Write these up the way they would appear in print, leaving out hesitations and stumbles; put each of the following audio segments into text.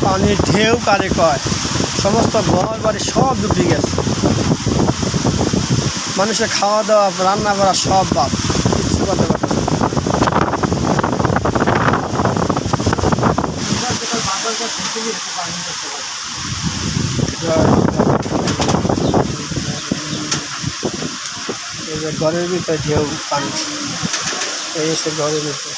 পানির ঢেউ কারে কয়, সমস্ত ঘর বাড়ি সব ডুবে গেছে। মানুষের খাওয়া দাওয়া রান্না করা সব বাদ, কিচ্ছু করতে পারছে না। ঘরের ভিতরে ঢেউ পানি, এই এসে ঘরের ভিতরে।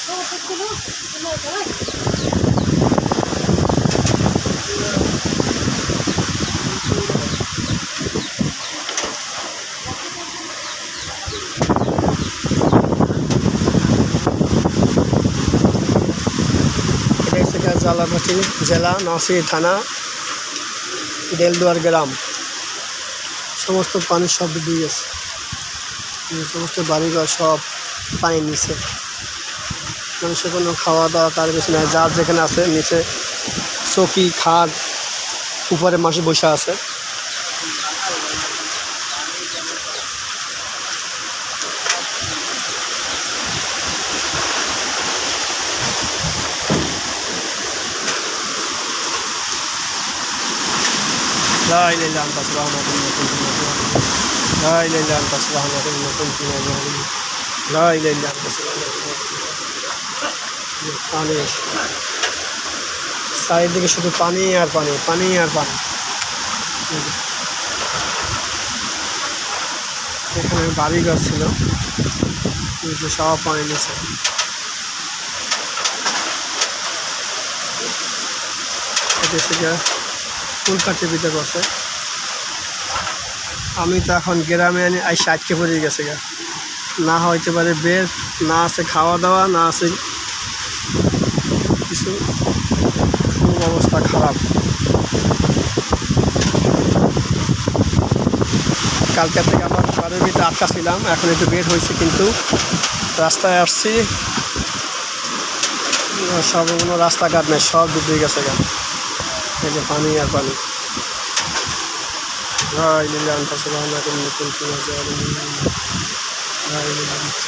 জালাপাটি জেলা, নওশীর থানা, দেলদুয়ার গ্রাম, সমস্ত পানি সব ডুবে গেছে। সমস্ত বাড়িঘর সব পানি নিচে। মানুষের কোনো খাওয়া দাওয়া কার বেশি নাই, যার যেখানে আছে নিচে চকি খাট, উপরে মাসে বসে আছে। لا إله إلا أنت سبحانك إني كنت من الظالمين. لا إله إلا أنت سبحانك إني كنت من الظالمين. لا إله إلا أنت سبحانك إني كنت من الظالمين. পানি চারিদিকে শুধু পানি আর পানি, পানি আর পানি। এখানে বাড়িঘর ছিল, সব পানি নিচে। ফুলকাটির ভিতরে বসে। আমি তো এখন গ্রামে আইসা আটকে পড়ে গেছে গা, না হইতে পারে বের, না আছে খাওয়া দাওয়া, না আছে কিছু, খুব অবস্থা খারাপ। কালকে থেকে আমার ঘরের ভিতরে আটকা ছিলাম, এখন একটু বের হয়েছি, কিন্তু রাস্তায় আসছি, সব কোনো রাস্তাঘাট নেই, সব ডুবে গেছে গা। এই যে পানি আর পানি। لا إله إلا أنت سبحانك إني كنت من الظالمين. لا إله إلا أنت.